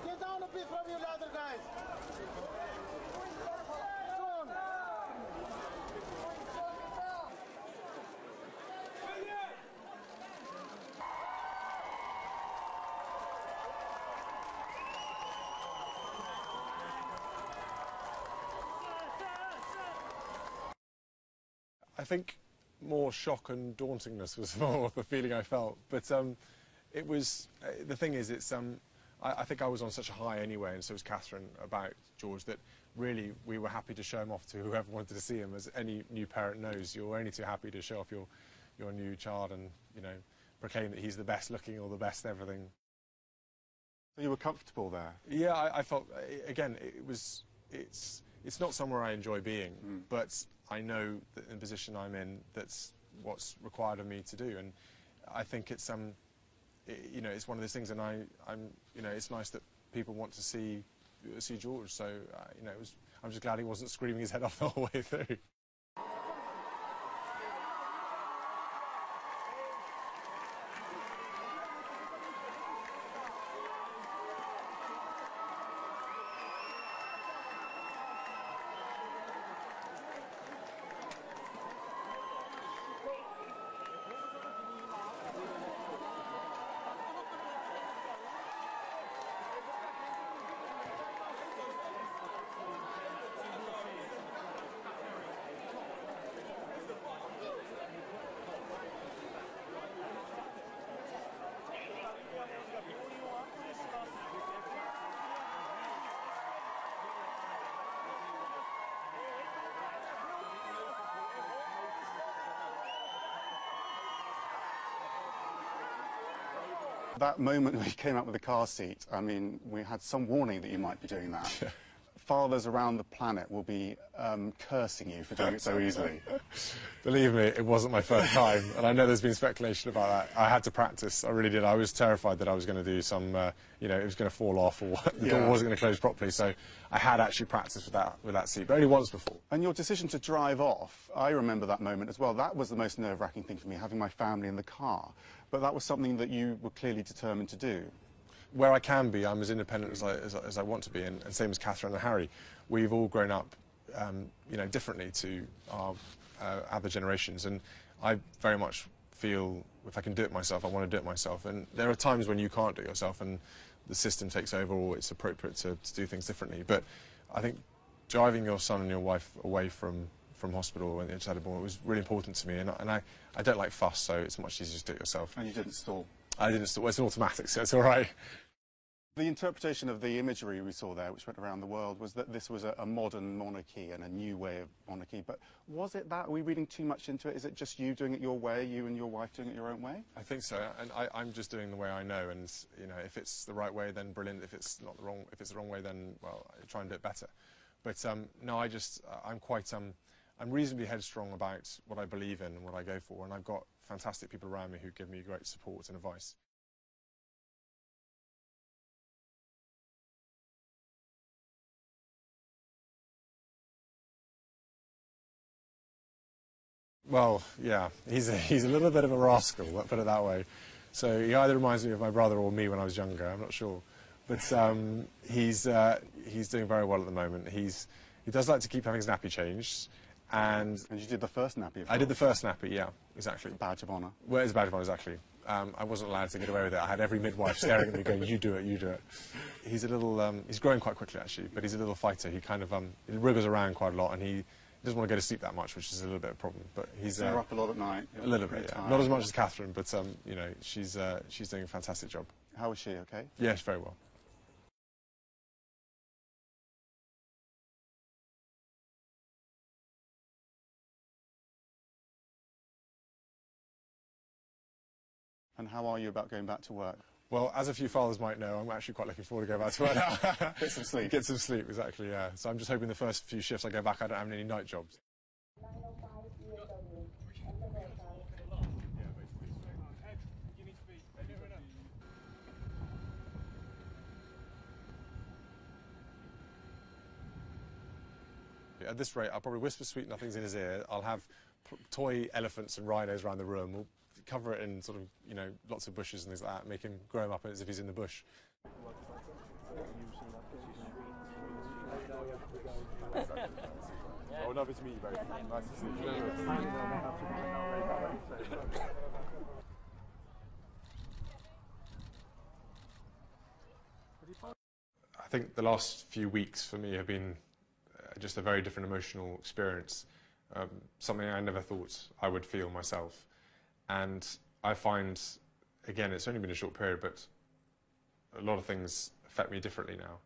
Get down a bit from your ladder, guys. I think more shock and dauntingness was more of the feeling I felt, but it was, the thing is, it's, I think I was on such a high anyway, and so was Catherine, about George, that really we were happy to show him off to whoever wanted to see him. As any new parent knows, you're only too happy to show off your new child and, you know, proclaim that he's the best looking or the best everything. So you were comfortable there? Yeah, I felt, again, it's not somewhere I enjoy being, but I know that in the position I'm in, that's what's required of me to do, and I think it's you know, it's one of those things, and I'm you know, it's nice that people want to see George. So you know, I'm just glad he wasn't screaming his head off the whole way through. That moment when you came out with the car seat, I mean, we had some warning that you might be doing that. Yeah. Fathers around the planet will be cursing you for doing it so easily. Believe me, it wasn't my first time, and I know there's been speculation about that. I had to practice, I really did. I was terrified that I was going to do some, you know, it was going to fall off, or the door wasn't going to close properly, so I had actually practiced with that seat, but only once before. And your decision to drive off, I remember that moment as well. That was the most nerve-wracking thing for me, having my family in the car. But that was something that you were clearly determined to do. Where I can be, I'm as independent as I want to be, and same as Catherine and Harry. We've all grown up, you know, differently to our other generations, and I very much feel if I can do it myself, I want to do it myself. And there are times when you can't do it yourself, and the system takes over, or it's appropriate to do things differently. But I think driving your son and your wife away from hospital when they just had a born, it was really important to me, and I don't like fuss, so it's much easier to do it yourself. And you didn't stall? I didn't stall. Well, it's an automatic, so it's all right. The interpretation of the imagery we saw there, which went around the world, was that this was a modern monarchy and a new way of monarchy. But was it that? Are we reading too much into it? Is it just you doing it your way, you and your wife doing it your own way? I think so, and I'm just doing the way I know, and you know, if it's the right way, then brilliant. If it's not the wrong, if it's the wrong way, then well, I try and do it better. But no, I'm reasonably headstrong about what I believe in and what I go for, and I've got fantastic people around me who give me great support and advice. Well, yeah, he's a little bit of a rascal, let's put it that way. So he either reminds me of my brother or me when I was younger, I'm not sure. But he's doing very well at the moment. He does like to keep having his nappy changed. And you did the first nappy, of course. I did the first nappy, yeah, exactly. Badge of honour. Well, it's a badge of honour, exactly. I wasn't allowed to get away with it. I had every midwife staring at me going, you do it, you do it. He's a little, he's growing quite quickly, actually, but he's a little fighter. He kind of, he wriggles around quite a lot, and he doesn't want to go to sleep that much, which is a little bit of a problem. But he's... You're up a lot at night. A little bit, yeah. Not as much as Catherine, but, you know, she's doing a fantastic job. How is she, okay? Yes, very well. And how are you about going back to work? Well, as a few fathers might know, I'm actually quite looking forward to going back to work now. Get some sleep. Get some sleep, exactly, yeah. So I'm just hoping the first few shifts I go back, I don't have any night jobs. at this rate, I'll probably whisper sweet nothings in his ear. I'll have toy elephants and rhinos around the room. We'll cover it in sort of, you know, lots of bushes and things like that, make him grow him up as if he's in the bush. Oh, lovely to meet you both. Nice to see you. I think the last few weeks for me have been just a very different emotional experience, something I never thought I would feel myself. And I find, again, it's only been a short period, but a lot of things affect me differently now.